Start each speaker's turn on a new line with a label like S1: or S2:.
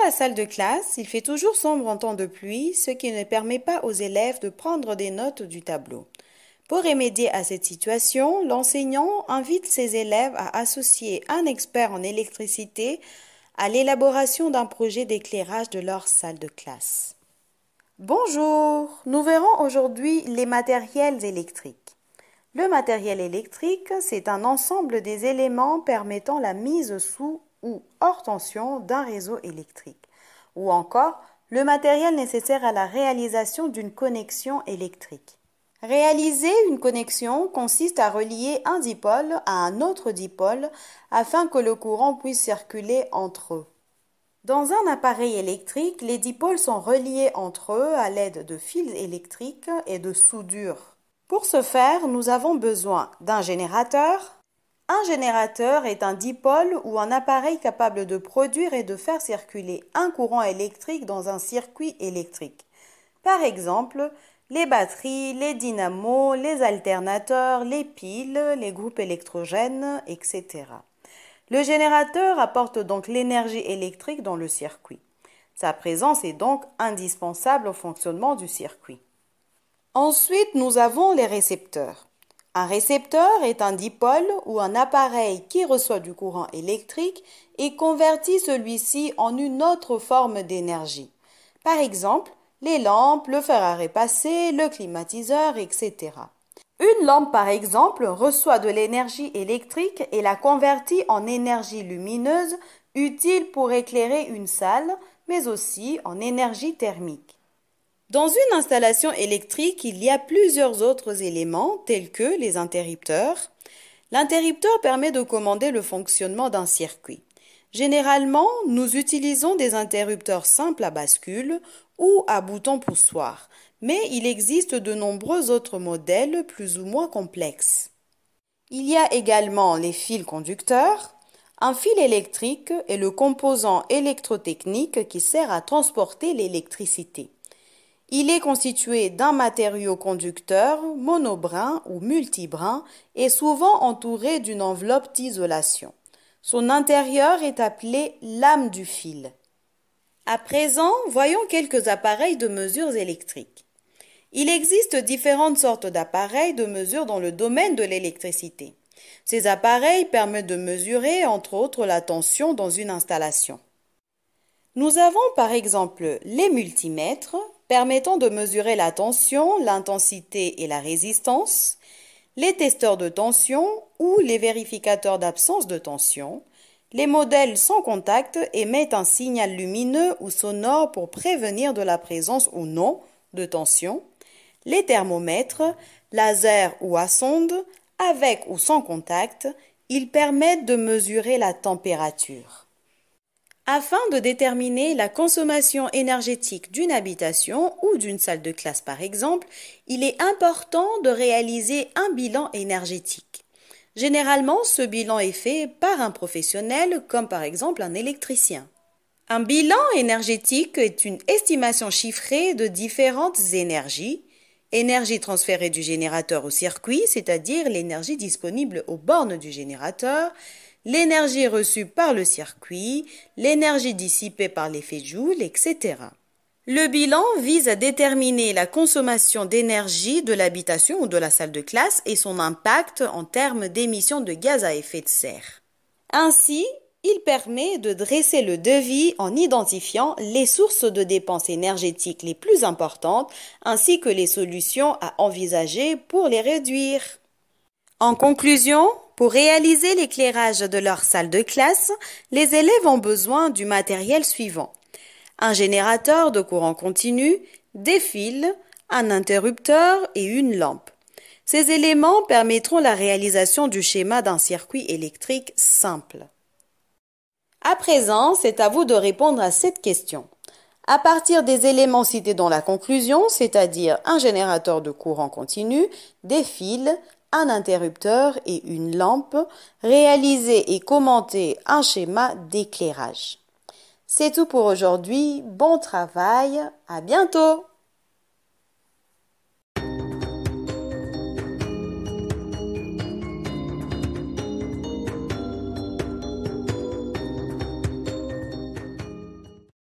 S1: la salle de classe, il fait toujours sombre en temps de pluie, ce qui ne permet pas aux élèves de prendre des notes du tableau. Pour remédier à cette situation, l'enseignant invite ses élèves à associer un expert en électricité à l'élaboration d'un projet d'éclairage de leur salle de classe. Bonjour, nous verrons aujourd'hui les matériels électriques. Le matériel électrique, c'est un ensemble des éléments permettant la mise sous ou hors tension d'un réseau électrique, ou encore le matériel nécessaire à la réalisation d'une connexion électrique. Réaliser une connexion consiste à relier un dipôle à un autre dipôle afin que le courant puisse circuler entre eux. Dans un appareil électrique, les dipôles sont reliés entre eux à l'aide de fils électriques et de soudure. Pour ce faire, nous avons besoin d'un générateur. Un générateur est un dipôle ou un appareil capable de produire et de faire circuler un courant électrique dans un circuit électrique. Par exemple, les batteries, les dynamos, les alternateurs, les piles, les groupes électrogènes, etc. Le générateur apporte donc l'énergie électrique dans le circuit. Sa présence est donc indispensable au fonctionnement du circuit. Ensuite, nous avons les récepteurs. Un récepteur est un dipôle ou un appareil qui reçoit du courant électrique et convertit celui-ci en une autre forme d'énergie. Par exemple, les lampes, le fer à repasser, le climatiseur, etc. Une lampe, par exemple, reçoit de l'énergie électrique et la convertit en énergie lumineuse utile pour éclairer une salle, mais aussi en énergie thermique. Dans une installation électrique, il y a plusieurs autres éléments tels que les interrupteurs. L'interrupteur permet de commander le fonctionnement d'un circuit. Généralement, nous utilisons des interrupteurs simples à bascule ou à bouton poussoir, mais il existe de nombreux autres modèles plus ou moins complexes. Il y a également les fils conducteurs. Un fil électrique est le composant électrotechnique qui sert à transporter l'électricité. Il est constitué d'un matériau conducteur monobrin ou multibrin et souvent entouré d'une enveloppe d'isolation. Son intérieur est appelé lame du fil. À présent, voyons quelques appareils de mesure électriques. Il existe différentes sortes d'appareils de mesure dans le domaine de l'électricité. Ces appareils permettent de mesurer, entre autres, la tension dans une installation. Nous avons par exemple les multimètres, permettant de mesurer la tension, l'intensité et la résistance, les testeurs de tension ou les vérificateurs d'absence de tension. Les modèles sans contact émettent un signal lumineux ou sonore pour prévenir de la présence ou non de tension. Les thermomètres, laser ou à sonde, avec ou sans contact, ils permettent de mesurer la température. Afin de déterminer la consommation énergétique d'une habitation ou d'une salle de classe par exemple, il est important de réaliser un bilan énergétique. Généralement, ce bilan est fait par un professionnel comme par exemple un électricien. Un bilan énergétique est une estimation chiffrée de différentes énergies. Énergie transférée du générateur au circuit, c'est-à-dire l'énergie disponible aux bornes du générateur, l'énergie reçue par le circuit, l'énergie dissipée par l'effet Joule, etc. Le bilan vise à déterminer la consommation d'énergie de l'habitation ou de la salle de classe et son impact en termes d'émissions de gaz à effet de serre. Ainsi, il permet de dresser le devis en identifiant les sources de dépenses énergétiques les plus importantes ainsi que les solutions à envisager pour les réduire. En conclusion, pour réaliser l'éclairage de leur salle de classe, les élèves ont besoin du matériel suivant: un générateur de courant continu, des fils, un interrupteur et une lampe. Ces éléments permettront la réalisation du schéma d'un circuit électrique simple. À présent, c'est à vous de répondre à cette question. À partir des éléments cités dans la conclusion, c'est-à-dire un générateur de courant continu, des fils, un interrupteur et une lampe, réalisez et commentez un schéma d'éclairage. C'est tout pour aujourd'hui, bon travail, à bientôt!